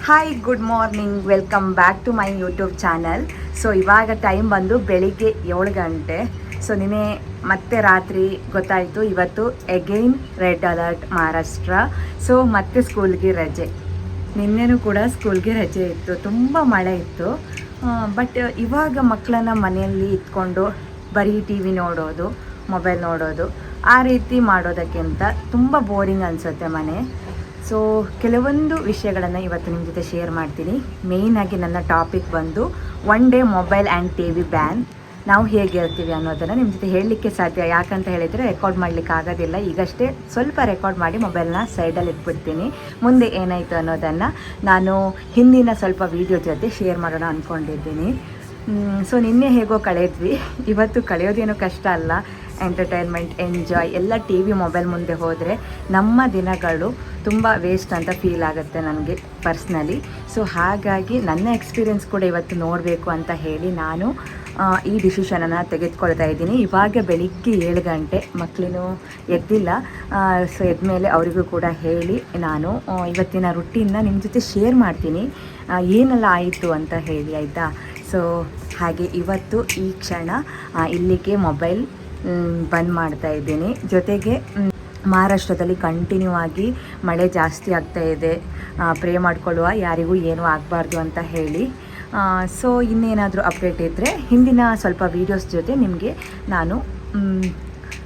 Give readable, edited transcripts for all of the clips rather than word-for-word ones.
Hi good morning, welcome back to my YouTube channel. So ಇವಾಗ time ಬಂದು ಬೆಳಿಗ್ಗೆ 7 ಗಂಟೆ. ಸೊ ನಿನ್ನೆ ಮತ್ತೆ ರಾತ್ರಿ ಗೊತ್ತಾಯಿತು ಇವತ್ತು again red alert Maharashtra. So ಮತ್ತೆ ಸ್ಕೂಲ್ಗೆ ರಜೆ. ನಿನ್ನೆನೂ ಕೂಡ ಸ್ಕೂಲ್ಗೆ ರಜೆ ಇತ್ತು, ತುಂಬ ಮಳೆ ಇತ್ತು. ಬಟ್ ಇವಾಗ ಮಕ್ಕಳನ್ನ ಮನೆಯಲ್ಲಿ ಇಟ್ಕೊಂಡು ಬರೀ ಟಿ ವಿ ನೋಡೋದು, ಮೊಬೈಲ್ ನೋಡೋದು, ಆ ರೀತಿ ಮಾಡೋದಕ್ಕಿಂತ ತುಂಬ ಬೋರಿಂಗ್ ಅನಿಸುತ್ತೆ ಮನೆ. ಸೊ ಕೆಲವೊಂದು ವಿಷಯಗಳನ್ನು ಇವತ್ತು ನಿಮ್ಮ ಜೊತೆ ಶೇರ್ ಮಾಡ್ತೀನಿ. ಮೇಯ್ನಾಗಿ ನನ್ನ ಟಾಪಿಕ್ ಬಂದು one day mobile and T V ban. ನಾವು ಹೇಗೆ ಇರ್ತೀವಿ ಅನ್ನೋದನ್ನು ನಿಮ್ಮ ಜೊತೆ ಹೇಳಲಿಕ್ಕೆ ಸಾಧ್ಯ. ಯಾಕಂತ ಹೇಳಿದರೆ ರೆಕಾರ್ಡ್ ಮಾಡಲಿಕ್ಕೆ ಆಗೋದಿಲ್ಲ. ಈಗಷ್ಟೇ ಸ್ವಲ್ಪ ರೆಕಾರ್ಡ್ ಮಾಡಿ ಮೊಬೈಲ್ನ ಸೈಡಲ್ಲಿ ಇಟ್ಬಿಡ್ತೀನಿ. ಮುಂದೆ ಏನಾಯಿತು ಅನ್ನೋದನ್ನು ನಾನು ಹಿಂದಿನ ಸ್ವಲ್ಪ ವೀಡಿಯೋ ಜೊತೆ ಶೇರ್ ಮಾಡೋಣ ಅಂದ್ಕೊಂಡಿದ್ದೀನಿ. ಸೊ ನಿನ್ನೆ ಹೇಗೋ ಕಳೆದ್ವಿ, ಇವತ್ತು ಕಳೆಯೋದೇನೋ ಕಷ್ಟ ಅಲ್ಲ. ಎಂಟರ್ಟೈನ್ಮೆಂಟ್, ಎಂಜಾಯ್ ಎಲ್ಲ ಟಿ ವಿ ಮೊಬೈಲ್ ಮುಂದೆ ಹೋದರೆ ನಮ್ಮ ದಿನಗಳು ತುಂಬ ವೇಸ್ಟ್ ಅಂತ ಫೀಲ್ ಆಗುತ್ತೆ ನನಗೆ ಪರ್ಸ್ನಲಿ. ಸೊ ಹಾಗಾಗಿ ನನ್ನ ಎಕ್ಸ್ಪೀರಿಯೆನ್ಸ್ ಕೂಡ ಇವತ್ತು ನೋಡಬೇಕು ಅಂತ ಹೇಳಿ ನಾನು ಈ ಡಿಸಿಷನನ್ನು ತೆಗೆದುಕೊಳ್ತಾ ಇದ್ದೀನಿ. ಇವಾಗ ಬೆಳಿಗ್ಗೆ 7 ಗಂಟೆ, ಮಕ್ಕಳೂ ಎದ್ದಿಲ್ಲ. ಸೊ ಎದ್ಮೇಲೆ ಅವರಿಗೂ ಕೂಡ ಹೇಳಿ ನಾನು ಇವತ್ತಿನ ರುಟೀನ್ನ ನಿಮ್ಮ ಜೊತೆ ಶೇರ್ ಮಾಡ್ತೀನಿ, ಏನೆಲ್ಲ ಆಯಿತು ಅಂತ ಹೇಳಿ, ಆಯಿತಾ. ಸೊ ಹಾಗೆ ಇವತ್ತು ಈ ಕ್ಷಣ ಇಲ್ಲಿಗೆ ಮೊಬೈಲ್ ಬಂದ್ ಮಾಡ್ತಾ ಇದ್ದೀನಿ. ಜೊತೆಗೆ ಮಹಾರಾಷ್ಟ್ರದಲ್ಲಿ ಕಂಟಿನ್ಯೂ ಆಗಿ ಮಳೆ ಜಾಸ್ತಿ ಆಗ್ತಾ ಇದೆ. ಪ್ರೇ ಮಾಡ್ಕೊಳ್ಳುವ, ಯಾರಿಗೂ ಏನೂ ಆಗಬಾರ್ದು ಅಂತ ಹೇಳಿ. ಸೊ ಇನ್ನೇನಾದರೂ ಅಪ್ಡೇಟ್ ಇದ್ದರೆ ಹಿಂದಿನ ಸ್ವಲ್ಪ ವೀಡಿಯೋಸ್ ಜೊತೆ ನಿಮಗೆ ನಾನು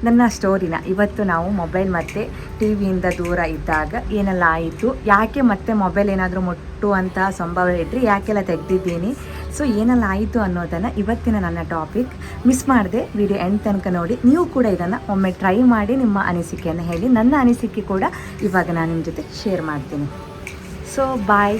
ನನ್ನ ಸ್ಟೋರಿನ, ಇವತ್ತು ನಾವು ಮೊಬೈಲ್ ಮತ್ತು ಟಿ ವಿಯಿಂದ ದೂರ ಇದ್ದಾಗ ಏನೆಲ್ಲ ಆಯಿತು, ಯಾಕೆ ಮತ್ತೆ ಮೊಬೈಲ್ ಏನಾದರೂ ಮುಟ್ಟುವಂಥ ಸಂಭವ ಇದ್ದರೆ ಯಾಕೆಲ್ಲ ತೆಗೆದಿದ್ದೀನಿ, ಸೊ ಏನೆಲ್ಲ ಆಯಿತು ಅನ್ನೋದನ್ನು ಇವತ್ತಿನ ನನ್ನ ಟಾಪಿಕ್. ಮಿಸ್ ಮಾಡದೆ ವಿಡಿಯೋ ಎಂಡ್ ತನಕ ನೋಡಿ. ನೀವು ಕೂಡ ಇದನ್ನು ಒಮ್ಮೆ ಟ್ರೈ ಮಾಡಿ ನಿಮ್ಮ ಅನಿಸಿಕೆಯನ್ನು ಹೇಳಿ. ನನ್ನ ಅನಿಸಿಕೆ ಕೂಡ ಇವಾಗ ನಾನು ನಿಮ್ಮ ಜೊತೆ ಶೇರ್ ಮಾಡ್ತೀನಿ. So bye.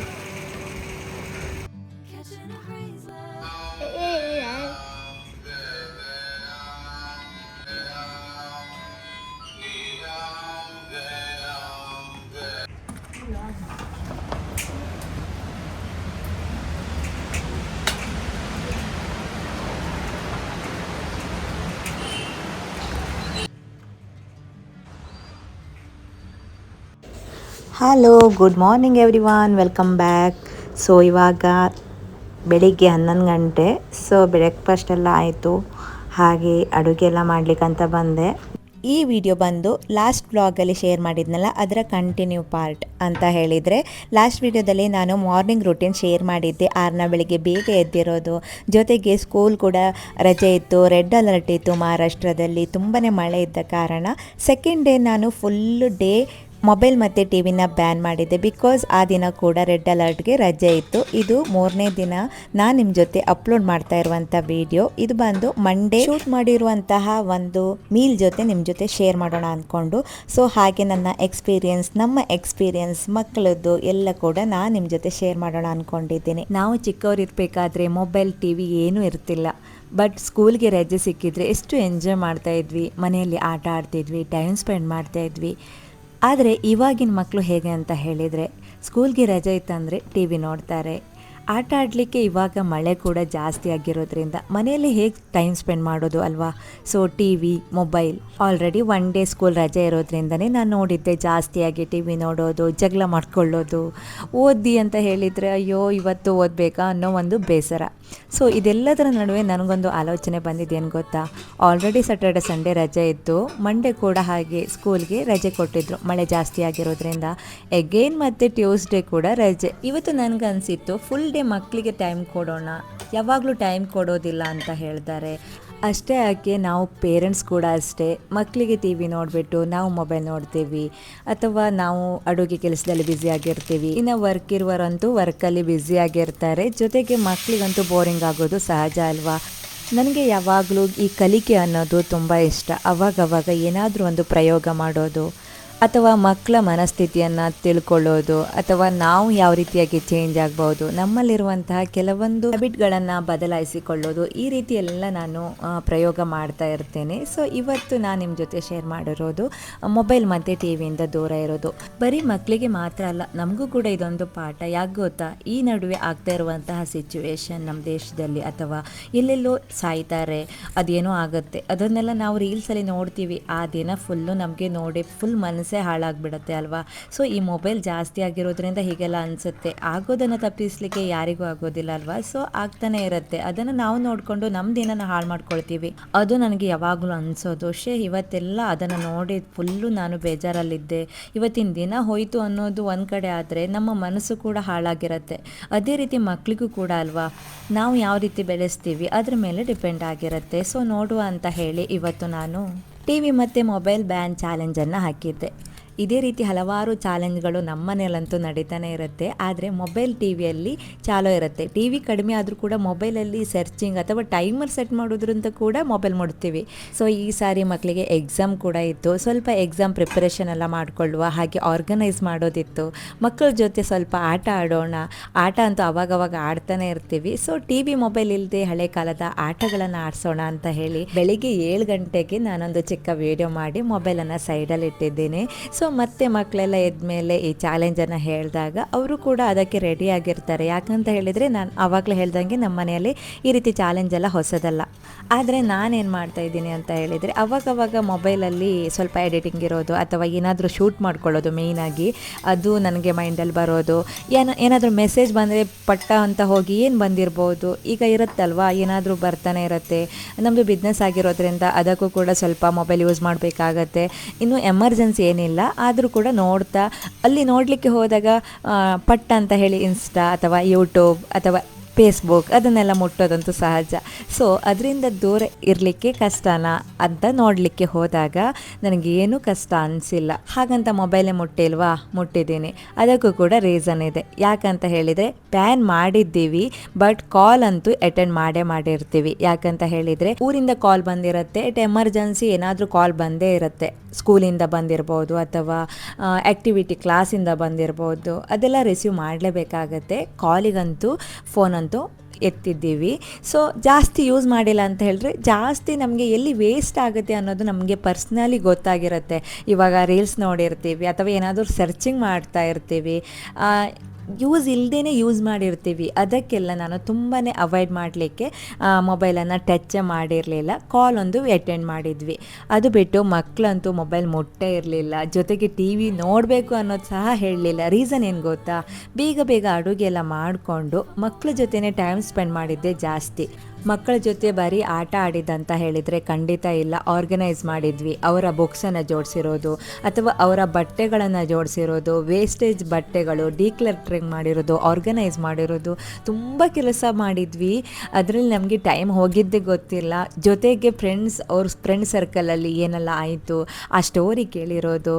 Hello, good morning everyone, welcome back. So ಇವಾಗ ಬೆಳಿಗ್ಗೆ 11 ಗಂಟೆ. ಸೊ ಬ್ರೇಕ್ಫಾಸ್ಟ್ ಎಲ್ಲ ಆಯಿತು, ಹಾಗೆ ಅಡುಗೆ ಎಲ್ಲ ಮಾಡಲಿಕ್ಕಂತ ಬಂದೆ. ಈ ವಿಡಿಯೋ ಬಂದು ಲಾಸ್ಟ್ ವ್ಲಾಗಲ್ಲಿ ಶೇರ್ ಮಾಡಿದ್ನಲ್ಲ, ಅದರ ಕಂಟಿನ್ಯೂ ಪಾರ್ಟ್ ಅಂತ ಹೇಳಿದರೆ, ಲಾಸ್ಟ್ ವಿಡಿಯೋದಲ್ಲಿ ನಾನು ಮಾರ್ನಿಂಗ್ ರೂಟೀನ್ ಶೇರ್ ಮಾಡಿದ್ದೆ. 6ನ ಬೆಳಿಗ್ಗೆ ಬೇಗ ಎದ್ದಿರೋದು, ಜೊತೆಗೆ ಸ್ಕೂಲ್ ಕೂಡ ರಜೆ ಇತ್ತು, ರೆಡ್ ಅಲರ್ಟ್ ಇತ್ತು ಮಹಾರಾಷ್ಟ್ರದಲ್ಲಿ, ತುಂಬಾ ಮಳೆ ಇದ್ದ ಕಾರಣ ಸೆಕೆಂಡ್ ಡೇ ನಾನು ಫುಲ್ ಡೇ ಮೊಬೈಲ್ ಮತ್ತು ಟಿ ವಿನ ಬ್ಯಾನ್ ಮಾಡಿದ್ದೆ. ಬಿಕಾಸ್ ಆ ದಿನ ಕೂಡ ರೆಡ್ ಅಲರ್ಟ್ಗೆ ರಜೆ ಇತ್ತು. ಇದು 3ನೇ ದಿನ ನಾನು ನಿಮ್ಮ ಜೊತೆ ಅಪ್ಲೋಡ್ ಮಾಡ್ತಾ ಇರುವಂಥ ವಿಡಿಯೋ. ಇದು ಬಂದು ಮಂಡೇ ಶೂಟ್ ಮಾಡಿರುವಂತಹ ಒಂದು ಮೀಲ್ ಜೊತೆ ನಿಮ್ಮ ಜೊತೆ ಶೇರ್ ಮಾಡೋಣ ಅಂದ್ಕೊಂಡು. ಸೊ ಹಾಗೆ ನನ್ನ ಎಕ್ಸ್ಪೀರಿಯನ್ಸ್, ನಮ್ಮ ಎಕ್ಸ್ಪೀರಿಯನ್ಸ್, ಮಕ್ಕಳದ್ದು ಎಲ್ಲ ಕೂಡ ನಾನು ನಿಮ್ಮ ಜೊತೆ ಶೇರ್ ಮಾಡೋಣ ಅಂದ್ಕೊಂಡಿದ್ದೀನಿ. ನಾವು ಚಿಕ್ಕವ್ರು ಇರಬೇಕಾದ್ರೆ ಮೊಬೈಲ್ ಟಿ ವಿ ಏನೂ ಇರ್ತಿಲ್ಲ. ಬಟ್ ಸ್ಕೂಲ್ಗೆ ರಜೆ ಸಿಕ್ಕಿದ್ರೆ ಎಷ್ಟು ಎಂಜಾಯ್ ಮಾಡ್ತಾಯಿದ್ವಿ, ಮನೆಯಲ್ಲಿ ಆಟ ಆಡ್ತಿದ್ವಿ, ಟೈಮ್ ಸ್ಪೆಂಡ್ ಮಾಡ್ತಾಯಿದ್ವಿ. ಆದರೆ ಇವಾಗಿನ ಮಕ್ಕಳು ಹೇಗೆ ಅಂತ ಹೇಳಿದರೆ, ಸ್ಕೂಲ್ಗೆ ರಜೆ ಇತ್ತಂದರೆ ಟಿ ವಿ ನೋಡ್ತಾರೆ. ಆಟ ಆಡಲಿಕ್ಕೆ ಇವಾಗ ಮಳೆ ಕೂಡ ಜಾಸ್ತಿ ಆಗಿರೋದ್ರಿಂದ ಮನೆಯಲ್ಲಿ ಹೇಗೆ ಟೈಮ್ ಸ್ಪೆಂಡ್ ಮಾಡೋದು ಅಲ್ವಾ. So T V, mobile. Already 1 day school ರಜೆ ಇರೋದ್ರಿಂದನೇ ನಾನು ನೋಡಿದ್ದೆ ಜಾಸ್ತಿಯಾಗಿ ಟಿ ವಿ ನೋಡೋದು, ಜಗಳ ಮಾಡ್ಕೊಳ್ಳೋದು. ಓದಿ ಅಂತ ಹೇಳಿದರೆ ಅಯ್ಯೋ ಇವತ್ತು ಓದಬೇಕಾ ಅನ್ನೋ ಒಂದು ಬೇಸರ. ಸೊ ಇದೆಲ್ಲದರ ನಡುವೆ ನನಗೊಂದು ಆಲೋಚನೆ ಬಂದಿದ್ದೇನು ಗೊತ್ತಾ, ಆಲ್ರೆಡಿ ಸ್ಯಾಟರ್ಡೆ ಸಂಡೇ ರಜೆ ಇತ್ತು, ಮಂಡೇ ಕೂಡ ಹಾಗೆ ಸ್ಕೂಲ್ಗೆ ರಜೆ ಕೊಟ್ಟಿದ್ರು ಮಳೆ ಜಾಸ್ತಿ ಆಗಿರೋದ್ರಿಂದ. ಎಗೇನ್ ಮತ್ತು ಟ್ಯೂಸ್ಡೇ ಕೂಡ ರಜೆ. ಇವತ್ತು ನನಗನ್ಸಿತ್ತು ಫುಲ್ ಡೇ ಮಕ್ಕಳಿಗೆ ಟೈಮ್ ಕೊಡೋಣ, ಯಾವಾಗಲೂ ಟೈಮ್ ಕೊಡೋದಿಲ್ಲ ಅಂತ ಹೇಳ್ತಾರೆ. ಅಷ್ಟೇ ಯಾಕೆ, ನಾವು ಪೇರೆಂಟ್ಸ್ ಕೂಡ ಅಷ್ಟೇ, ಮಕ್ಕಳಿಗೆ ಟಿ ವಿ ನೋಡಿಬಿಟ್ಟು ನಾವು ಮೊಬೈಲ್ ನೋಡ್ತೀವಿ, ಅಥವಾ ನಾವು ಅಡುಗೆ ಕೆಲಸದಲ್ಲಿ ಬ್ಯುಸಿಯಾಗಿರ್ತೀವಿ. ಇನ್ನು ವರ್ಕ್ ಇರುವವರಂತೂ ವರ್ಕಲ್ಲಿ ಬ್ಯುಸಿಯಾಗಿರ್ತಾರೆ. ಜೊತೆಗೆ ಮಕ್ಕಳಿಗಂತೂ ಬೋರಿಂಗ್ ಆಗೋದು ಸಹಜ ಅಲ್ವಾ. ನನಗೆ ಯಾವಾಗಲೂ ಈ ಕಲಿಕೆ ಅನ್ನೋದು ತುಂಬ ಇಷ್ಟ. ಅವಾಗವಾಗ ಏನಾದರೂ ಒಂದು ಪ್ರಯೋಗ ಮಾಡೋದು, ಅಥವಾ ಮಕ್ಕಳ ಮನಸ್ಥಿತಿಯನ್ನು ತಿಳ್ಕೊಳ್ಳೋದು, ಅಥವಾ ನಾವು ಯಾವ ರೀತಿಯಾಗಿ ಚೇಂಜ್ ಆಗ್ಬೋದು, ನಮ್ಮಲ್ಲಿರುವಂತಹ ಕೆಲವೊಂದು ಹ್ಯಾಬಿಟ್ಗಳನ್ನು ಬದಲಾಯಿಸಿಕೊಳ್ಳೋದು, ಈ ರೀತಿ ಎಲ್ಲ ನಾನು ಪ್ರಯೋಗ ಮಾಡ್ತಾ ಇರ್ತೇನೆ. ಸೊ ಇವತ್ತು ನಾನು ನಿಮ್ಮ ಜೊತೆ ಶೇರ್ ಮಾಡಿರೋದು ಮೊಬೈಲ್ ಮತ್ತು ಟಿ ವಿಯಿಂದ ದೂರ ಇರೋದು. ಬರೀ ಮಕ್ಕಳಿಗೆ ಮಾತ್ರ ಅಲ್ಲ, ನಮಗೂ ಕೂಡ ಇದೊಂದು ಪಾಠ. ಯಾಕೆ ಗೊತ್ತಾ, ಈ ನಡುವೆ ಆಗ್ತಾ ಇರುವಂತಹ ಸಿಚುವೇಶನ್ ನಮ್ಮ ದೇಶದಲ್ಲಿ, ಅಥವಾ ಎಲ್ಲೆಲ್ಲೋ ಸಾಯ್ತಾರೆ, ಅದೇನೋ ಆಗುತ್ತೆ, ಅದನ್ನೆಲ್ಲ ನಾವು ರೀಲ್ಸಲ್ಲಿ ನೋಡ್ತೀವಿ. ಆ ದಿನ ಫುಲ್ಲು ನಮಗೆ ನೋಡಿ ಫುಲ್ ಮನಸ್ಸು ಮನಸ್ಸೇ ಹಾಳಾಗ್ಬಿಡುತ್ತೆ ಅಲ್ವಾ. ಸೊ ಈ ಮೊಬೈಲ್ ಜಾಸ್ತಿ ಆಗಿರೋದ್ರಿಂದ ಹೀಗೆಲ್ಲ ಅನಿಸುತ್ತೆ. ಆಗೋದನ್ನು ತಪ್ಪಿಸಲಿಕ್ಕೆ ಯಾರಿಗೂ ಆಗೋದಿಲ್ಲ ಅಲ್ವಾ. ಸೊ ಆಗ್ತಾನೆ ಇರುತ್ತೆ, ಅದನ್ನು ನಾವು ನೋಡಿಕೊಂಡು ನಮ್ಮ ದಿನನ ಹಾಳು ಮಾಡ್ಕೊಳ್ತೀವಿ. ಅದು ನನಗೆ ಯಾವಾಗಲೂ ಅನಿಸೋದು. ಇವತ್ತೆಲ್ಲ ಅದನ್ನು ನೋಡಿ ಫುಲ್ಲು ನಾನು ಬೇಜಾರಲ್ಲಿದ್ದೆ. ಇವತ್ತಿನ ದಿನ ಹೋಯಿತು ಅನ್ನೋದು ಒಂದು ಕಡೆ, ಆದರೆ ನಮ್ಮ ಮನಸ್ಸು ಕೂಡ ಹಾಳಾಗಿರುತ್ತೆ. ಅದೇ ರೀತಿ ಮಕ್ಕಳಿಗೂ ಕೂಡ ಅಲ್ವಾ, ನಾವು ಯಾವ ರೀತಿ ಬೆಳೆಸ್ತೀವಿ ಅದ್ರ ಮೇಲೆ ಡಿಪೆಂಡ್ ಆಗಿರುತ್ತೆ. ಸೊ ನೋಡುವ ಅಂತ ಹೇಳಿ ಇವತ್ತು ನಾನು ಟಿವಿ ಮತ್ತು ಮೊಬೈಲ್ ಬ್ಯಾನ್ ಚಾಲೆಂಜನ್ನು ಹಾಕಿದ್ದೆ. ಇದೇ ರೀತಿ ಹಲವಾರು ಚಾಲೆಂಜ್ಗಳು ನಮ್ಮ ಮನೆಯಲ್ಲಂತೂ ನಡೀತಾನೆ ಇರುತ್ತೆ. ಆದರೆ ಮೊಬೈಲ್ ಟಿ ವಿಯಲ್ಲಿ ಚಾಲೋ ಇರುತ್ತೆ. ಟಿ ವಿ ಕಡಿಮೆ ಆದರೂ ಕೂಡ ಮೊಬೈಲಲ್ಲಿ ಸರ್ಚಿಂಗ್ ಅಥವಾ ಟೈಮರ್ ಸೆಟ್ ಮಾಡೋದ್ರಿಂದ ಕೂಡ ಮೊಬೈಲ್ ಮುಡ್ತೀವಿ. ಸೊ ಈ ಸಾರಿ ಮಕ್ಕಳಿಗೆ ಎಕ್ಸಾಮ್ ಕೂಡ ಇತ್ತು. ಸ್ವಲ್ಪ ಎಕ್ಸಾಮ್ ಪ್ರಿಪರೇಷನ್ ಎಲ್ಲ ಮಾಡಿಕೊಳ್ಳುವ ಹಾಗೆ ಆರ್ಗನೈಸ್ ಮಾಡೋದಿತ್ತು. ಮಕ್ಕಳ ಜೊತೆ ಸ್ವಲ್ಪ ಆಟ ಆಡೋಣ. ಆಟ ಅಂತೂ ಅವಾಗವಾಗ ಆಡ್ತಾನೆ ಇರ್ತೀವಿ. ಸೊ ಟಿ ವಿ ಮೊಬೈಲ್ ಇಲ್ಲದೆ ಹಳೆ ಕಾಲದ ಆಟಗಳನ್ನು ಆಡಿಸೋಣ ಅಂತ ಹೇಳಿ ಬೆಳಿಗ್ಗೆ 7 ಗಂಟೆಗೆ ನಾನೊಂದು ಚಿಕ್ಕ ವಿಡಿಯೋ ಮಾಡಿ ಮೊಬೈಲನ್ನು ಸೈಡಲ್ಲಿ ಇಟ್ಟಿದ್ದೀನಿ. ಸೊ ಮತ್ತೆ ಮಕ್ಕಳೆಲ್ಲ ಎದ್ಮೇಲೆ ಈ ಚಾಲೆಂಜನ್ನು ಹೇಳಿದಾಗ ಅವರು ಕೂಡ ಅದಕ್ಕೆ ರೆಡಿ ಆಗಿರ್ತಾರೆ. ಯಾಕಂತ ಹೇಳಿದರೆ ನಾನು ಆವಾಗಲೇ ಹೇಳ್ದಂಗೆ ನಮ್ಮ ಮನೆಯಲ್ಲಿ ಈ ರೀತಿ ಚಾಲೆಂಜ್ ಎಲ್ಲ ಹೊಸದಲ್ಲ. ಆದರೆ ನಾನೇನು ಮಾಡ್ತಾಯಿದ್ದೀನಿ ಅಂತ ಹೇಳಿದರೆ, ಅವಾಗವಾಗ ಮೊಬೈಲಲ್ಲಿ ಸ್ವಲ್ಪ ಎಡಿಟಿಂಗ್ ಇರೋದು ಅಥವಾ ಏನಾದರೂ ಶೂಟ್ ಮಾಡ್ಕೊಳ್ಳೋದು ಮೇಯ್ನಾಗಿ, ಅದು ನನಗೆ ಮೈಂಡಲ್ಲಿ ಬರೋದು. ಏನಾದರೂ ಮೆಸೇಜ್ ಬಂದರೆ ಪಟ್ಟ ಅಂತ ಹೋಗಿ ಏನು ಬಂದಿರ್ಬೋದು, ಈಗ ಇರುತ್ತಲ್ವಾ, ಏನಾದರೂ ಬರ್ತಾನೆ ಇರುತ್ತೆ. ನಮ್ಮದು ಬಿಸ್ನೆಸ್ ಆಗಿರೋದ್ರಿಂದ ಅದಕ್ಕೂ ಕೂಡ ಸ್ವಲ್ಪ ಮೊಬೈಲ್ ಯೂಸ್ ಮಾಡಬೇಕಾಗತ್ತೆ. ಇನ್ನು ಎಮರ್ಜೆನ್ಸಿ ಏನಿಲ್ಲ, ಆದರೂ ಕೂಡ ನೋಡ್ತಾ ಅಲ್ಲಿ ನೋಡಲಿಕ್ಕೆ ಹೋದಾಗ ಪಟ್ಟ ಅಂತ ಹೇಳಿ ಇನ್ಸ್ಟಾ ಅಥವಾ ಯೂಟ್ಯೂಬ್ ಅಥವಾ ಫೇಸ್ಬುಕ್ ಅದನ್ನೆಲ್ಲ ಮುಟ್ಟೋದಂತೂ ಸಹಜ. ಸೊ ಅದರಿಂದ ದೂರ ಇರಲಿಕ್ಕೆ ಕಷ್ಟನಾ ಅಂತ ನೋಡಲಿಕ್ಕೆ ಹೋದಾಗ ನನಗೇನು ಕಷ್ಟ ಅನಿಸಿಲ್ಲ. ಹಾಗಂತ ಮೊಬೈಲೇ ಮುಟ್ಟಿಲ್ವಾ, ಮುಟ್ಟಿದ್ದೀನಿ. ಅದಕ್ಕೂ ಕೂಡ ರೀಸನ್ ಇದೆ. ಯಾಕಂತ ಹೇಳಿದರೆ ಬ್ಯಾನ್ ಮಾಡಿದ್ದೀವಿ, ಬಟ್ ಕಾಲ್ ಅಂತೂ ಅಟೆಂಡ್ ಮಾಡಿರ್ತೀವಿ. ಯಾಕಂತ ಹೇಳಿದರೆ ಊರಿಂದ ಕಾಲ್ ಬಂದಿರುತ್ತೆ, ಎಮರ್ಜೆನ್ಸಿ ಏನಾದರೂ ಕಾಲ್ ಬಂದೇ ಇರುತ್ತೆ. ಸ್ಕೂಲಿಂದ ಬಂದಿರ್ಬೋದು ಅಥವಾ ಆ್ಯಕ್ಟಿವಿಟಿ ಕ್ಲಾಸಿಂದ ಬಂದಿರ್ಬೋದು, ಅದೆಲ್ಲ ರಿಸೀವ್ ಮಾಡಲೇಬೇಕಾಗತ್ತೆ. ಕಾಲಿಗಂತೂ ಫೋನಂತೂ ಎತ್ತಿದ್ದೀವಿ. ಸೊ ಜಾಸ್ತಿ ಯೂಸ್ ಮಾಡಿಲ್ಲ ಅಂತ ಹೇಳಿದ್ರೆ ಜಾಸ್ತಿ ನಮಗೆ ಎಲ್ಲಿ ವೇಸ್ಟ್ ಆಗುತ್ತೆ ಅನ್ನೋದು ನಮಗೆ ಪರ್ಸ್ನಲಿ ಗೊತ್ತಾಗಿರುತ್ತೆ. ಇವಾಗ ರೀಲ್ಸ್ ನೋಡಿರ್ತೀವಿ ಅಥವಾ ಏನಾದರೂ ಸರ್ಚಿಂಗ್ ಮಾಡ್ತಾ ಇರ್ತೀವಿ, ಯೂಸ್ ಇಲ್ಲದೇ ಯೂಸ್ ಮಾಡಿರ್ತೀವಿ. ಅದಕ್ಕೆಲ್ಲ ನಾನು ತುಂಬಾ ಅವಾಯ್ಡ್ ಮಾಡಲಿಕ್ಕೆ ಮೊಬೈಲನ್ನು ಟಚ್ಚೇ ಮಾಡಿರಲಿಲ್ಲ. ಕಾಲ್ ಒಂದು ಅಟೆಂಡ್ ಮಾಡಿದ್ವಿ. ಅದು ಬಿಟ್ಟು ಮಕ್ಕಳಂತೂ ಮೊಬೈಲ್ ಮುಟ್ಟೇ ಇರಲಿಲ್ಲ. ಜೊತೆಗೆ ಟಿ ವಿ ನೋಡಬೇಕು ಅನ್ನೋದು ಸಹ ಹೇಳಲಿಲ್ಲ. ರೀಸನ್ ಏನು ಗೊತ್ತಾ, ಬೇಗ ಅಡುಗೆ ಎಲ್ಲ ಮಾಡಿಕೊಂಡು ಮಕ್ಕಳ ಜೊತೆನೇ ಟೈಮ್ ಸ್ಪೆಂಡ್ ಮಾಡಿದ್ದೆ ಜಾಸ್ತಿ. ಮಕ್ಕಳ ಜೊತೆ ಬರೀ ಆಟ ಆಡಿದಂತ ಹೇಳಿದರೆ ಖಂಡಿತ ಇಲ್ಲ. ಆರ್ಗನೈಸ್ ಮಾಡಿದ್ವಿ. ಅವರ ಬುಕ್ಸನ್ನು ಜೋಡಿಸಿರೋದು ಅಥವಾ ಅವರ ಬಟ್ಟೆಗಳನ್ನು ಜೋಡಿಸಿರೋದು, ವೇಸ್ಟೇಜ್ ಬಟ್ಟೆಗಳು ಡೀಕ್ಲಟರಿಂಗ್ ಮಾಡಿರೋದು, ಆರ್ಗನೈಸ್ ಮಾಡಿರೋದು, ತುಂಬ ಕೆಲಸ ಮಾಡಿದ್ವಿ. ಅದರಲ್ಲಿ ನಮಗೆ ಟೈಮ್ ಹೋಗಿದ್ದೇ ಗೊತ್ತಿಲ್ಲ. ಜೊತೆಗೆ ಅವ್ರ ಫ್ರೆಂಡ್ ಸರ್ಕಲಲ್ಲಿ ಏನೆಲ್ಲ ಆಯಿತು ಆ ಸ್ಟೋರಿ ಕೇಳಿರೋದು,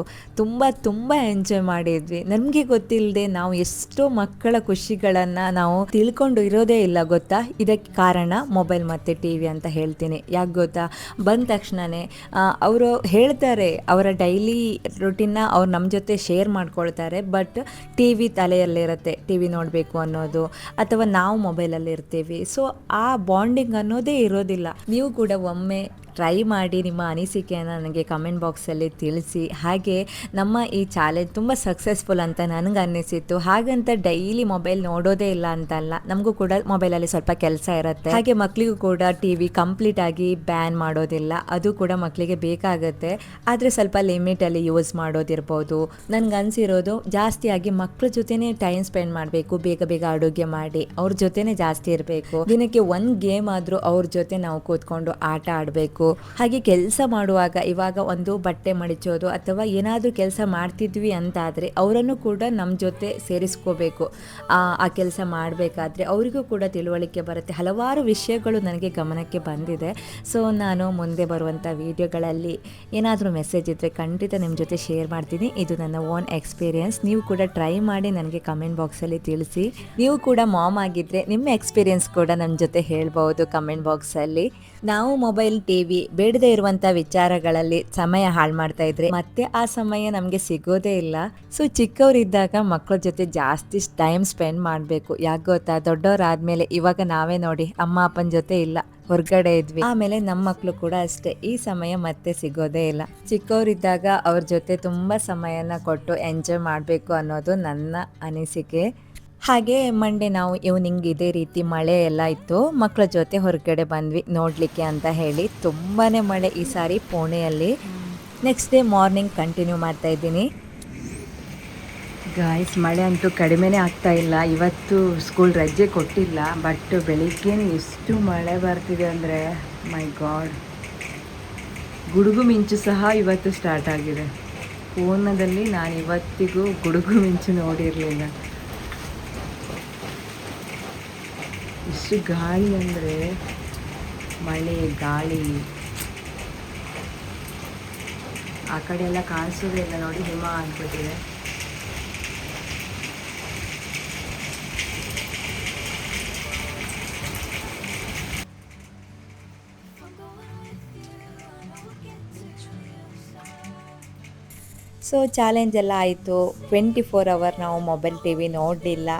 ತುಂಬ ಎಂಜಾಯ್ ಮಾಡಿದ್ವಿ. ನಮಗೆ ಗೊತ್ತಿಲ್ಲದೆ ನಾವು ಎಷ್ಟೋ ಮಕ್ಕಳ ಖುಷಿಗಳನ್ನು ನಾವು ತಿಳ್ಕೊಂಡು ಇರೋದೇ ಇಲ್ಲ ಗೊತ್ತಾ. ಇದಕ್ಕೆ ಕಾರಣ ಮೊಬೈಲ್ ಮತ್ತು ಟಿ ವಿ ಅಂತ ಹೇಳ್ತೀನಿ. ಯಾಕೆ ಗೊತ್ತಾ, ಬಂದ ತಕ್ಷಣವೇ ಅವರು ಹೇಳ್ತಾರೆ, ಅವರ ಡೈಲಿ ರುಟೀನ್ನ ಅವ್ರು ನಮ್ಮ ಜೊತೆ ಶೇರ್ ಮಾಡ್ಕೊಳ್ತಾರೆ. ಬಟ್ ಟಿ ವಿ ತಲೆಯಲ್ಲಿರುತ್ತೆ, ಟಿ ವಿ ನೋಡಬೇಕು ಅನ್ನೋದು, ಅಥವಾ ನಾವು ಮೊಬೈಲಲ್ಲಿ ಇರ್ತೀವಿ. ಸೊ ಆ ಬಾಂಡಿಂಗ್ ಅನ್ನೋದೇ ಇರೋದಿಲ್ಲ. ನೀವು ಕೂಡ ಒಮ್ಮೆ ಟ್ರೈ ಮಾಡಿ ನಿಮ್ಮ ಅನಿಸಿಕೆಯನ್ನು ನನಗೆ ಕಮೆಂಟ್ ಬಾಕ್ಸಲ್ಲಿ ತಿಳಿಸಿ. ಹಾಗೆ ನಮ್ಮ ಈ ಚಾಲೆಂಜ್ ತುಂಬ ಸಕ್ಸಸ್ಫುಲ್ ಅಂತ ನನಗೆ ಅನ್ನಿಸಿತ್ತು. ಹಾಗಂತ ಡೈಲಿ ಮೊಬೈಲ್ ನೋಡೋದೇ ಇಲ್ಲ ಅಂತಲ್ಲ, ನಮಗೂ ಕೂಡ ಮೊಬೈಲಲ್ಲಿ ಸ್ವಲ್ಪ ಕೆಲಸ ಇರುತ್ತೆ. ಹಾಗೆ ಮಕ್ಕಳಿಗೂ ಕೂಡ ಟಿ ವಿ ಕಂಪ್ಲೀಟಾಗಿ ಬ್ಯಾನ್ ಮಾಡೋದಿಲ್ಲ, ಅದು ಕೂಡ ಮಕ್ಕಳಿಗೆ ಬೇಕಾಗುತ್ತೆ. ಆದರೆ ಸ್ವಲ್ಪ ಲಿಮಿಟಲ್ಲಿ ಯೂಸ್ ಮಾಡೋದಿರ್ಬೋದು. ನನಗನ್ಸಿರೋದು ಜಾಸ್ತಿಯಾಗಿ ಮಕ್ಕಳ ಜೊತೆನೇ ಟೈಮ್ ಸ್ಪೆಂಡ್ ಮಾಡಬೇಕು. ಬೇಗ ಅಡುಗೆ ಮಾಡಿ ಅವ್ರ ಜೊತೆನೇ ಜಾಸ್ತಿ ಇರಬೇಕು. ದಿನಕ್ಕೆ ಒಂದು ಗೇಮ್ ಆದರೂ ಅವ್ರ ಜೊತೆ ನಾವು ಕೂತ್ಕೊಂಡು ಆಟ ಆಡಬೇಕು. ಹಾಗೆ ಕೆಲಸ ಮಾಡುವಾಗ, ಇವಾಗ ಒಂದು ಬಟ್ಟೆ ಮಡಿಚೋದು ಅಥವಾ ಏನಾದರೂ ಕೆಲಸ ಮಾಡ್ತಿದ್ವಿ ಅಂತಾದರೆ ಅವರನ್ನು ಕೂಡ ನಮ್ಮ ಜೊತೆ ಸೇರಿಸ್ಕೋಬೇಕು. ಆ ಕೆಲಸ ಮಾಡಬೇಕಾದ್ರೆ ಅವರಿಗೂ ಕೂಡ ತಿಳುವಳಿಕೆ ಬರುತ್ತೆ. ಹಲವಾರು ವಿಷಯಗಳು ನನಗೆ ಗಮನಕ್ಕೆ ಬಂದಿದೆ. ಸೊ ನಾನು ಮುಂದೆ ಬರುವಂಥ ವಿಡಿಯೋಗಳಲ್ಲಿ ಏನಾದರೂ ಮೆಸೇಜ್ ಇದ್ದರೆ ಖಂಡಿತ ನಿಮ್ಮ ಜೊತೆ ಶೇರ್ ಮಾಡ್ತೀನಿ. ಇದು ನನ್ನ ಓನ್ ಎಕ್ಸ್ಪೀರಿಯೆನ್ಸ್. ನೀವು ಕೂಡ ಟ್ರೈ ಮಾಡಿ ನನಗೆ ಕಮೆಂಟ್ ಬಾಕ್ಸಲ್ಲಿ ತಿಳಿಸಿ. ನೀವು ಕೂಡ ಮಾಮ್ ಆಗಿದ್ದರೆ ನಿಮ್ಮ ಎಕ್ಸ್ಪೀರಿಯೆನ್ಸ್ ಕೂಡ ನನ್ನ ಜೊತೆ ಹೇಳ್ಬೋದು ಕಮೆಂಟ್ ಬಾಕ್ಸಲ್ಲಿ. ನಾವು ಮೊಬೈಲ್ ಟಿ ವಿ ಬೇಡದೇ ಇರುವಂಥ ವಿಚಾರಗಳಲ್ಲಿ ಸಮಯ ಹಾಳು ಮಾಡ್ತಾ ಇದ್ರೆ ಮತ್ತೆ ಆ ಸಮಯ ನಮಗೆ ಸಿಗೋದೇ ಇಲ್ಲ. ಸೊ ಚಿಕ್ಕವರಿದ್ದಾಗ ಮಕ್ಕಳ ಜೊತೆ ಜಾಸ್ತಿ ಟೈಮ್ ಸ್ಪೆಂಡ್ ಮಾಡಬೇಕು. ಯಾಕೆ ಗೊತ್ತಾ, ದೊಡ್ಡವರಾದ್ಮೇಲೆ ಇವಾಗ ನಾವೇ ನೋಡಿ ಅಮ್ಮ ಅಪ್ಪನ ಜೊತೆ ಇಲ್ಲ, ಹೊರಗಡೆ ಇದ್ವಿ. ಆಮೇಲೆ ನಮ್ಮ ಮಕ್ಕಳು ಕೂಡ ಅಷ್ಟೇ, ಈ ಸಮಯ ಮತ್ತೆ ಸಿಗೋದೇ ಇಲ್ಲ. ಚಿಕ್ಕವರಿದ್ದಾಗ ಅವ್ರ ಜೊತೆ ತುಂಬ ಸಮಯನ ಕೊಟ್ಟು ಎಂಜಾಯ್ ಮಾಡಬೇಕು ಅನ್ನೋದು ನನ್ನ ಅನಿಸಿಕೆ. ಹಾಗೆ ಮಂಡೇ ನಾವು ಈವ್ನಿಂಗ್ ಇದೇ ರೀತಿ ಮಳೆ ಎಲ್ಲ ಇತ್ತು, ಮಕ್ಕಳ ಜೊತೆ ಹೊರಗಡೆ ಬಂದ್ವಿ ನೋಡಲಿಕ್ಕೆ ಅಂತ ಹೇಳಿ. ತುಂಬಾ ಮಳೆ ಈ ಸಾರಿ ಪುಣೆಯಲ್ಲಿ. ನೆಕ್ಸ್ಟ್ ಡೇ ಮಾರ್ನಿಂಗ್ ಕಂಟಿನ್ಯೂ ಮಾಡ್ತಾ ಇದ್ದೀನಿ. ಗಾಯ್ಸ್, ಮಳೆ ಅಂತೂ ಕಡಿಮೆನೇ ಆಗ್ತಾ ಇಲ್ಲ. ಇವತ್ತು ಸ್ಕೂಲ್ ರಜೆ ಕೊಟ್ಟಿಲ್ಲ, ಬಟ್ ಬೆಳಿಗ್ಗೆ ಎಷ್ಟು ಮಳೆ ಬರ್ತಿದೆ ಅಂದರೆ ಮೈ ಗಾಡ್. ಗುಡುಗು ಮಿಂಚು ಸಹ ಇವತ್ತು ಸ್ಟಾರ್ಟ್ ಆಗಿದೆ. ಫೋನದಲ್ಲಿ ನಾನು ಇವತ್ತಿಗೂ ಗುಡುಗು ಮಿಂಚು ನೋಡಿರಲಿಲ್ಲ. ಎಷ್ಟು ಗಾಳಿ ಅಂದರೆ ಮಳೆ ಗಾಳಿ. ಆ ಕಡೆ ಎಲ್ಲ ಕಾಣಿಸೋದೇ ಇಲ್ಲ ನೋಡಿ, ಹಿಮ ಅಂದ್ಬಿಟ್ಟಿದೆ. ಸೊ ಚಾಲೆಂಜ್ ಎಲ್ಲ ಆಯಿತು. 24 ಅವರ್ ನಾವು ಮೊಬೈಲ್ ಟಿ ವಿ ನೋಡಲಿಲ್ಲ.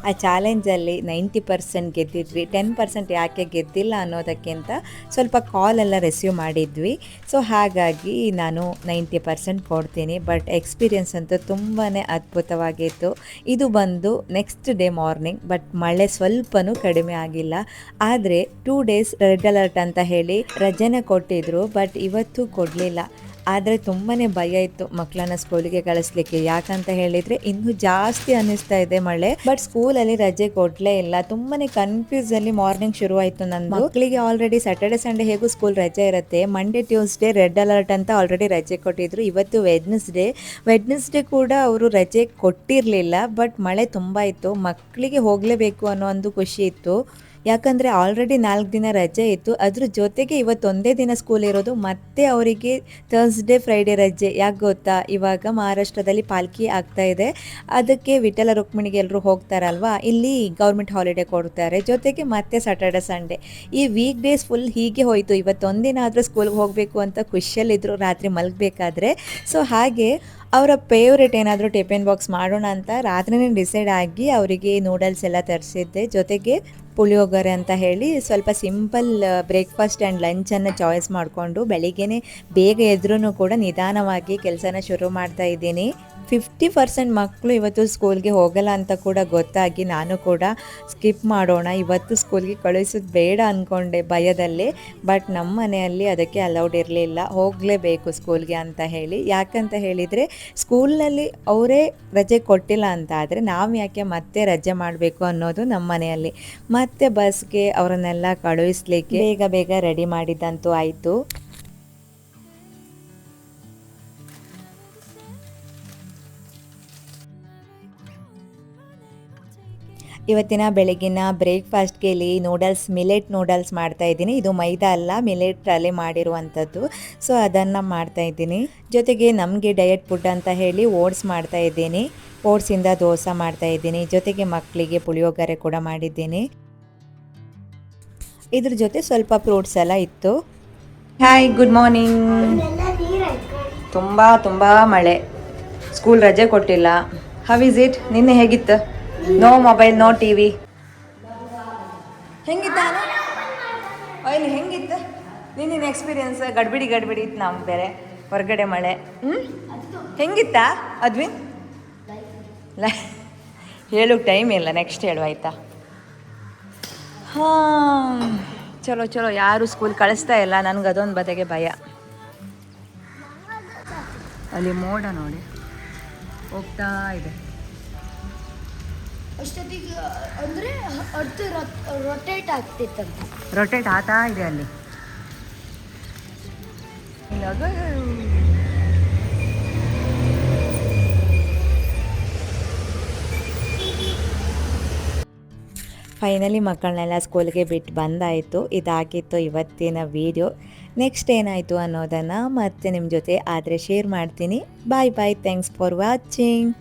ಆ ಚಾಲೆಂಜಲ್ಲಿ 90% ಗೆದ್ದಿದ್ವಿ. 10% ಯಾಕೆ ಗೆದ್ದಿಲ್ಲ ಅನ್ನೋದಕ್ಕಿಂತ ಸ್ವಲ್ಪ ಕಾಲೆಲ್ಲ ರಿಸೀವ್ ಮಾಡಿದ್ವಿ. ಸೊ ಹಾಗಾಗಿ ನಾನು 90% ಕೊಡ್ತೀನಿ. ಬಟ್ ಎಕ್ಸ್ಪೀರಿಯನ್ಸ್ ಅಂತೂ ತುಂಬಾ ಅದ್ಭುತವಾಗಿತ್ತು. ಇದು ಬಂದು ನೆಕ್ಸ್ಟ್ ಡೇ ಮಾರ್ನಿಂಗ್. ಬಟ್ ಮಳೆ ಸ್ವಲ್ಪನೂ ಕಡಿಮೆ ಆಗಿಲ್ಲ. ಆದರೆ 2 ಡೇಸ್ ರೆಡ್ ಅಲರ್ಟ್ ಅಂತ ಹೇಳಿ ರಜೆನ ಕೊಟ್ಟಿದ್ರು, ಬಟ್ ಇವತ್ತು ಕೊಡಲಿಲ್ಲ. ಆದರೆ ತುಂಬಾ ಭಯ ಇತ್ತು ಮಕ್ಕಳನ್ನ ಸ್ಕೂಲಿಗೆ ಕಳಿಸ್ಲಿಕ್ಕೆ. ಯಾಕಂತ ಹೇಳಿದರೆ ಇನ್ನೂ ಜಾಸ್ತಿ ಅನ್ನಿಸ್ತಾ ಇದೆ ಮಳೆ. ಬಟ್ ಸ್ಕೂಲಲ್ಲಿ ರಜೆ ಕೊಡಲೇ ಇಲ್ಲ. ತುಂಬಾ ಕನ್ಫ್ಯೂಸಲ್ಲಿ ಮಾರ್ನಿಂಗ್ ಶುರುವಾಯಿತು ನಂದು. ಮಕ್ಕಳಿಗೆ ಆಲ್ರೆಡಿ ಸ್ಯಾಟರ್ಡೆ ಸಂಡೇ ಹೇಗೂ ಸ್ಕೂಲ್ ರಜೆ ಇರುತ್ತೆ. ಮಂಡೇ ಟ್ಯೂಸ್ಡೇ ರೆಡ್ ಅಲರ್ಟ್ ಅಂತ ಆಲ್ರೆಡಿ ರಜೆ ಕೊಟ್ಟಿದ್ರು. ಇವತ್ತು ವೆಡ್ನೆಸ್ಡೇ ಕೂಡ ಅವರು ರಜೆ ಕೊಟ್ಟಿರಲಿಲ್ಲ. ಬಟ್ ಮಳೆ ತುಂಬ ಇತ್ತು. ಮಕ್ಕಳಿಗೆ ಹೋಗಲೇಬೇಕು ಅನ್ನೋ ಒಂದು ಖುಷಿ ಇತ್ತು. ಯಾಕಂದರೆ ಆಲ್ರೆಡಿ 4 ದಿನ ರಜೆ ಇತ್ತು. ಅದ್ರ ಜೊತೆಗೆ ಇವತ್ತೊಂದೇ ದಿನ ಸ್ಕೂಲ್ ಇರೋದು. ಮತ್ತೆ ಅವರಿಗೆ ಥರ್ಸ್ಡೇ ಫ್ರೈಡೇ ರಜೆ. ಯಾಕೆ ಗೊತ್ತಾ, ಇವಾಗ ಮಹಾರಾಷ್ಟ್ರದಲ್ಲಿ ಪಾಲ್ಕಿ ಆಗ್ತಾ ಇದೆ. ಅದಕ್ಕೆ ವಿಠಲ ರುಕ್ಮಿಣಿಗೆ ಎಲ್ಲರೂ ಹೋಗ್ತಾರಲ್ವಾ, ಇಲ್ಲಿ ಗೌರ್ಮೆಂಟ್ ಹಾಲಿಡೇ ಕೊಡ್ತಾರೆ. ಜೊತೆಗೆ ಮತ್ತೆ ಸ್ಯಾಟರ್ಡೆ ಸಂಡೇ ಈ ವೀಕ್ ಡೇಸ್ ಫುಲ್ ಹೀಗೆ ಹೋಯಿತು. ಇವತ್ತೊಂದಿನ ಆದರೂ ಸ್ಕೂಲ್ಗೆ ಹೋಗಬೇಕು ಅಂತ ಖುಷಿಯಲ್ಲಿದ್ದರು ರಾತ್ರಿ ಮಲಗಬೇಕಾದ್ರೆ. ಸೊ ಹಾಗೆ ಅವರ ಫೇವ್ರೇಟ್ ಏನಾದರೂ ಟಿಫಿನ್ ಬಾಕ್ಸ್ ಮಾಡೋಣ ಅಂತ ರಾತ್ರಿನೇ ಡಿಸೈಡ್ ಆಗಿ ಅವರಿಗೆ ನೂಡಲ್ಸ್ ಎಲ್ಲ ತರಿಸಿದ್ದೆ. ಜೊತೆಗೆ ಪುಳಿಯೋಗರೆ ಅಂತ ಹೇಳಿ ಸ್ವಲ್ಪ ಸಿಂಪಲ್ ಬ್ರೇಕ್ಫಾಸ್ಟ್ ಆ್ಯಂಡ್ ಲಂಚನ್ನು ಚಾಯ್ಸ್ ಮಾಡಿಕೊಂಡು ಬೆಳಿಗ್ಗೆನೇ ಬೇಗ ಎದ್ರೂ ಕೂಡ ನಿಧಾನವಾಗಿ ಕೆಲಸನ ಶುರು ಮಾಡ್ತಾ ಇದ್ದೀನಿ. 50% ಮಕ್ಕಳು ಇವತ್ತು ಸ್ಕೂಲ್ಗೆ ಹೋಗಲ್ಲ ಅಂತ ಕೂಡ ಗೊತ್ತಾಗಿ ನಾನು ಕೂಡ ಸ್ಕಿಪ್ ಮಾಡೋಣ, ಇವತ್ತು ಸ್ಕೂಲ್ಗೆ ಕಳಿಸೋದು ಬೇಡ ಅಂದ್ಕೊಂಡೆ ಭಯದಲ್ಲಿ. ಬಟ್ ನಮ್ಮ ಮನೆಯಲ್ಲಿ ಅದಕ್ಕೆ ಅಲೌಡ್ ಇರಲಿಲ್ಲ, ಹೋಗಲೇಬೇಕು ಸ್ಕೂಲ್ಗೆ ಅಂತ ಹೇಳಿ. ಯಾಕಂತ ಹೇಳಿದರೆ ಸ್ಕೂಲ್ನಲ್ಲಿ ಅವರೇ ರಜೆ ಕೊಟ್ಟಿಲ್ಲ ಅಂತ ಆದರೆ ನಾವು ಯಾಕೆ ಮತ್ತೆ ರಜೆ ಮಾಡಬೇಕು ಅನ್ನೋದು ನಮ್ಮ ಮನೆಯಲ್ಲಿ. ಮತ್ತೆ ಬಸ್ಗೆ ಅವರನ್ನೆಲ್ಲ ಕಳುಹಿಸ್ಲಿಕ್ಕೆ ಬೇಗ ರೆಡಿ ಮಾಡಿದ್ದಂತೂ ಆಯಿತು. ಇವತ್ತಿನ ಬೆಳಗಿನ ಬ್ರೇಕ್ಫಾಸ್ಟ್ಗೆ ಇಲ್ಲಿ ಮಿಲೆಟ್ ನೂಡಲ್ಸ್ ಮಾಡ್ತಾಯಿದ್ದೀನಿ. ಇದು ಮೈದಾ ಅಲ್ಲ, ಮಿಲೆಟಲ್ಲಿ ಮಾಡಿರುವಂಥದ್ದು. ಸೊ ಅದನ್ನು ಮಾಡ್ತಾಯಿದ್ದೀನಿ. ಜೊತೆಗೆ ನಮಗೆ ಡಯಟ್ ಫುಡ್ ಅಂತ ಹೇಳಿ ಓಟ್ಸ್ ಮಾಡ್ತಾಯಿದ್ದೀನಿ. ಓಟ್ಸಿಂದ ದೋಸೆ ಮಾಡ್ತಾಯಿದ್ದೀನಿ. ಜೊತೆಗೆ ಮಕ್ಕಳಿಗೆ ಪುಳಿಯೋಗರೆ ಕೂಡ ಮಾಡಿದ್ದೀನಿ. ಇದ್ರ ಜೊತೆ ಸ್ವಲ್ಪ ಫ್ರೂಟ್ಸ್ ಎಲ್ಲ ಇತ್ತು. Hi, good morning. ತುಂಬ ಮಳೆ, ಸ್ಕೂಲ್ ರಜೆ ಕೊಟ್ಟಿಲ್ಲ. How is it? ನಿನ್ನೆ ಹೇಗಿತ್ತು? No mobile, no T V. ಹೆಂಗಿತ್ತ ಇಲ್ಲಿ? ಹೆಂಗಿತ್ತು ನಿನ್ನಿನ ಎಕ್ಸ್ಪೀರಿಯನ್ಸ್? ಗಡ್ಬಿಡಿ ಇತ್ತು ನಮ್ಗೆ ಬೇರೆ ಹೊರಗಡೆ ಮಳೆ. ಹೆಂಗಿತ್ತ ಅದ್ವಿನ್? ಹೇಳು, ಟೈಮ್ ಇಲ್ಲ, ನೆಕ್ಸ್ಟ್ ಹೇಳು ಆಯಿತಾ? ಹಾಂ, ಚಲೋ ಯಾರು ಸ್ಕೂಲ್ ಕಳಿಸ್ತಾ ಇಲ್ಲ. ನನಗೆ ಅದೊಂದು ಬದಗೆ ಭಯ. ಅಲ್ಲಿ ಮೋಡ ನೋಡಿ ಹೋಗ್ತಾ ಇದೆ. ಅಷ್ಟೊತ್ತಿಗೆ ಅಂದರೆ ರೊಟೇಟ್ ಆಗ್ತಿತ್ತಂತೆ. ರೊಟೇಟ್ ಆಗ್ತಾ ಇದೆ ಅಲ್ಲಿ. ಫೈನಲಿ ಮಕ್ಕಳನ್ನೆಲ್ಲ ಸ್ಕೂಲ್ಗೆ ಬಿಟ್ಟು ಬಂದಾಯಿತು. ಇದಾಗಿತ್ತು ಇವತ್ತಿನ ವಿಡಿಯೋ. ನೆಕ್ಸ್ಟ್ ಏನಾಯಿತು ಅನ್ನೋದನ್ನು ಮತ್ತೆ ನಿಮ್ಮ ಜೊತೆ ಆದರೆ ಶೇರ್ ಮಾಡ್ತೀನಿ. ಬಾಯ್, ಥ್ಯಾಂಕ್ಸ್ ಫಾರ್ ವಾಚಿಂಗ್.